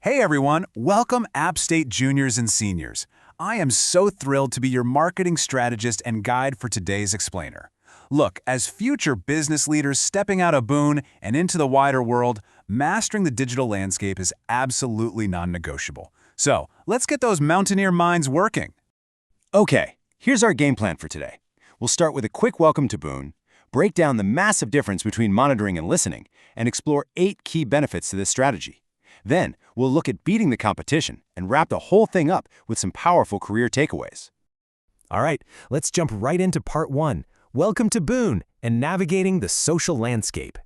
Hey everyone, welcome App State juniors and seniors. I am so thrilled to be your marketing strategist and guide for today's explainer. Look, as future business leaders stepping out of Boone and into the wider world, mastering the digital landscape is absolutely non-negotiable. So, let's get those mountaineer minds working. Okay, here's our game plan for today. We'll start with a quick welcome to Boone, break down the massive difference between monitoring and listening, and explore 8 key benefits to this strategy. Then, we'll look at beating the competition and wrap the whole thing up with some powerful career takeaways. All right, let's jump right into part 1. Welcome to Boone and navigating the social landscape.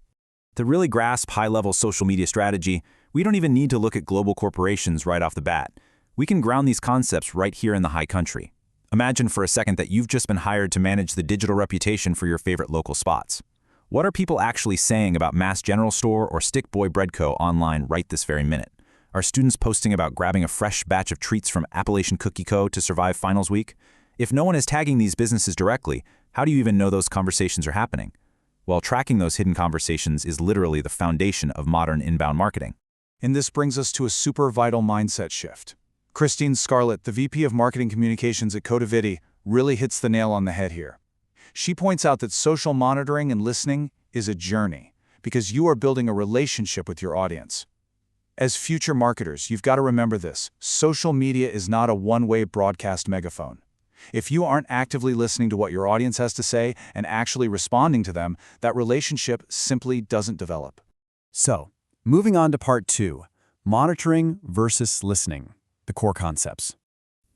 To really grasp high-level social media strategy, we don't even need to look at global corporations right off the bat. We can ground these concepts right here in the high country. Imagine for a second that you've just been hired to manage the digital reputation for your favorite local spots. What are people actually saying about Mass General Store or Stick Boy Bread Co. online right this very minute? Are students posting about grabbing a fresh batch of treats from Appalachian Cookie Co. to survive finals week? If no one is tagging these businesses directly, how do you even know those conversations are happening? Well, tracking those hidden conversations is literally the foundation of modern inbound marketing. And this brings us to a super vital mindset shift. Christine Scarlett, the VP of Marketing Communications at Codaviti, really hits the nail on the head here. She points out that social monitoring and listening is a journey because you are building a relationship with your audience. As future marketers, you've got to remember this. Social media is not a one-way broadcast megaphone. If you aren't actively listening to what your audience has to say and actually responding to them, that relationship simply doesn't develop. So, moving on to part 2, monitoring versus listening, the core concepts.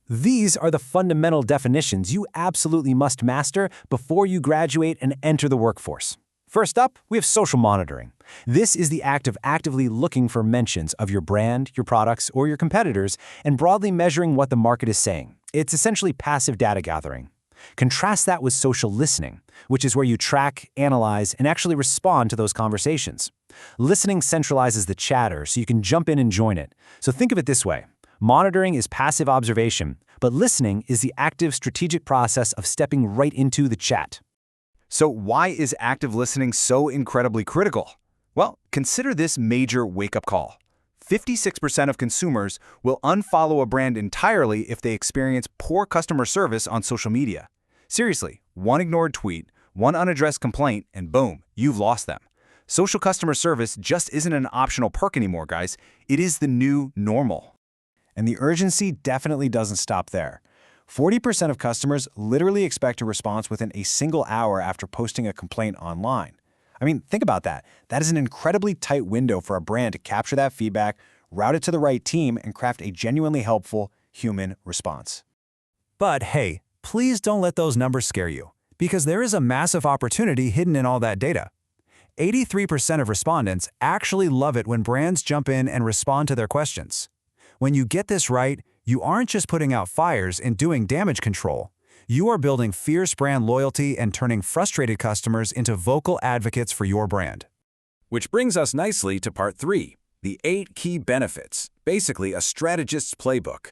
These are the fundamental definitions you absolutely must master before you graduate and enter the workforce. First up, we have social monitoring. This is the act of actively looking for mentions of your brand, your products, or your competitors, and broadly measuring what the market is saying. It's essentially passive data gathering. Contrast that with social listening, which is where you track, analyze, and actually respond to those conversations. Listening centralizes the chatter so you can jump in and join it. So think of it this way. Monitoring is passive observation, but listening is the active strategic process of stepping right into the chat. So why is active listening so incredibly critical? Well, consider this major wake-up call. 56% of consumers will unfollow a brand entirely if they experience poor customer service on social media. Seriously, one ignored tweet, one unaddressed complaint, and boom, you've lost them. Social customer service just isn't an optional perk anymore, guys. It is the new normal. And the urgency definitely doesn't stop there. 40% of customers literally expect a response within a single hour after posting a complaint online. I mean, think about that. That is an incredibly tight window for a brand to capture that feedback, route it to the right team, and craft a genuinely helpful human response. But hey, please don't let those numbers scare you, because there is a massive opportunity hidden in all that data. 83% of respondents actually love it when brands jump in and respond to their questions. When you get this right, you aren't just putting out fires and doing damage control. You are building fierce brand loyalty and turning frustrated customers into vocal advocates for your brand. Which brings us nicely to part 3, the 8 key benefits, basically a strategist's playbook.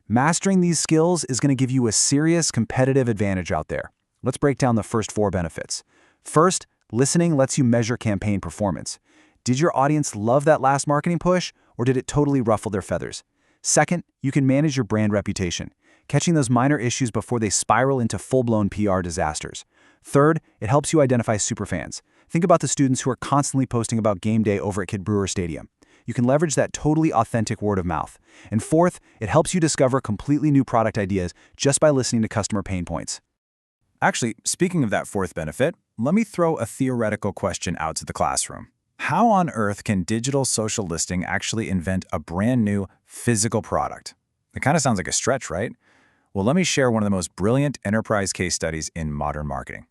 Mastering these skills is going to give you a serious competitive advantage out there. Let's break down the first 4 benefits. First, listening lets you measure campaign performance. Did your audience love that last marketing push, or did it totally ruffle their feathers? Second, you can manage your brand reputation, catching those minor issues before they spiral into full-blown PR disasters. Third, it helps you identify superfans. Think about the students who are constantly posting about game day over at Kid Brewer Stadium. You can leverage that totally authentic word of mouth. And fourth, it helps you discover completely new product ideas just by listening to customer pain points. Actually, speaking of that fourth benefit, let me throw a theoretical question out to the classroom. How on earth can digital social listening actually invent a brand new physical product? It kind of sounds like a stretch, right? Well, let me share one of the most brilliant enterprise case studies in modern marketing.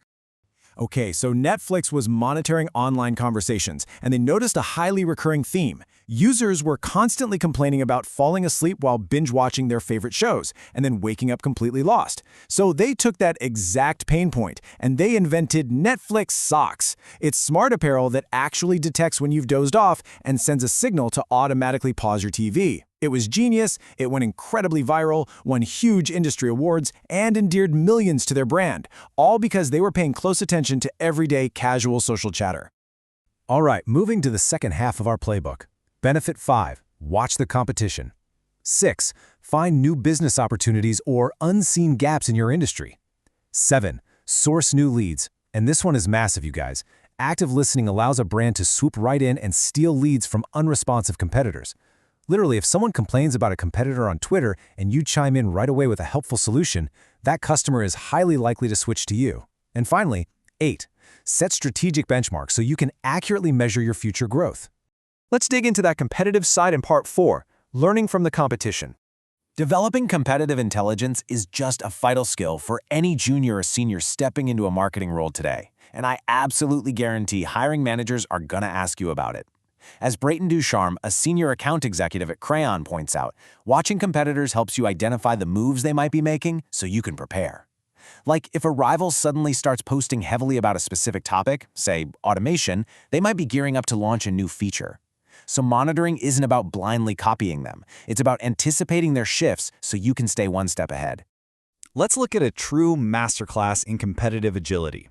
Okay, so Netflix was monitoring online conversations, and they noticed a highly recurring theme. Users were constantly complaining about falling asleep while binge-watching their favorite shows, and then waking up completely lost. So they took that exact pain point, and they invented Netflix Socks. It's smart apparel that actually detects when you've dozed off and sends a signal to automatically pause your TV. It was genius, it went incredibly viral, won huge industry awards, and endeared millions to their brand, all because they were paying close attention to everyday casual social chatter. All right, moving to the second half of our playbook. Benefit 5, Watch the competition. 6. Find new business opportunities or unseen gaps in your industry. 7. Source new leads. And this one is massive, you guys. Active listening allows a brand to swoop right in and steal leads from unresponsive competitors. Literally, if someone complains about a competitor on Twitter and you chime in right away with a helpful solution, that customer is highly likely to switch to you. And finally, 8. Set strategic benchmarks so you can accurately measure your future growth. Let's dig into that competitive side in part 4, learning from the competition. Developing competitive intelligence is just a vital skill for any junior or senior stepping into a marketing role today, and I absolutely guarantee hiring managers are gonna ask you about it. As Brayton Ducharme, a senior account executive at Crayon, points out, watching competitors helps you identify the moves they might be making so you can prepare. Like, if a rival suddenly starts posting heavily about a specific topic, say automation, they might be gearing up to launch a new feature. So monitoring isn't about blindly copying them. It's about anticipating their shifts so you can stay one step ahead. Let's look at a true masterclass in competitive agility.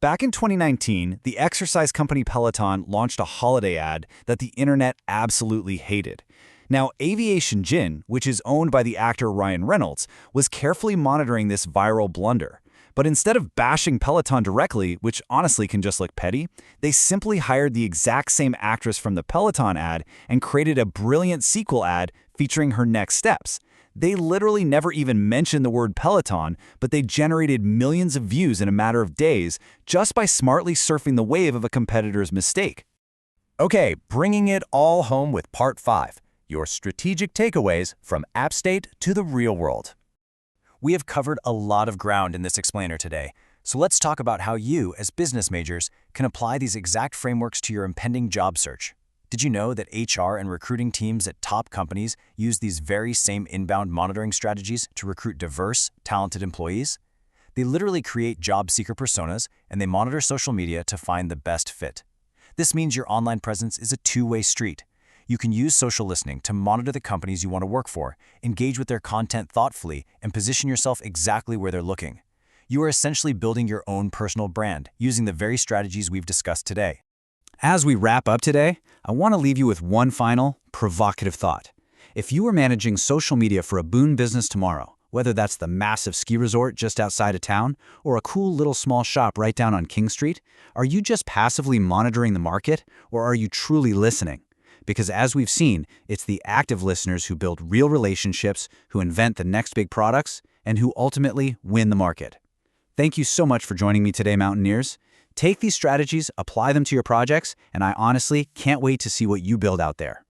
Back in 2019, the exercise company Peloton launched a holiday ad that the internet absolutely hated. Now, Aviation Gin, which is owned by the actor Ryan Reynolds, was carefully monitoring this viral blunder. But instead of bashing Peloton directly, which honestly can just look petty, they simply hired the exact same actress from the Peloton ad and created a brilliant sequel ad featuring her next steps. They literally never even mentioned the word Peloton, but they generated millions of views in a matter of days just by smartly surfing the wave of a competitor's mistake. Okay, bringing it all home with part 5, your strategic takeaways from App State to the real world. We have covered a lot of ground in this explainer today, so let's talk about how you, as business majors, can apply these exact frameworks to your impending job search. Did you know that HR and recruiting teams at top companies use these very same inbound monitoring strategies to recruit diverse, talented employees? They literally create job seeker personas, and they monitor social media to find the best fit. This means your online presence is a two-way street. You can use social listening to monitor the companies you want to work for, engage with their content thoughtfully, and position yourself exactly where they're looking. You are essentially building your own personal brand using the very strategies we've discussed today. As we wrap up today, I want to leave you with one final, provocative thought. If you were managing social media for a boon business tomorrow, whether that's the massive ski resort just outside of town or a cool little small shop right down on King Street, are you just passively monitoring the market, or are you truly listening? Because as we've seen, it's the active listeners who build real relationships, who invent the next big products, and who ultimately win the market. Thank you so much for joining me today, Mountaineers. Take these strategies, apply them to your projects, and I honestly can't wait to see what you build out there.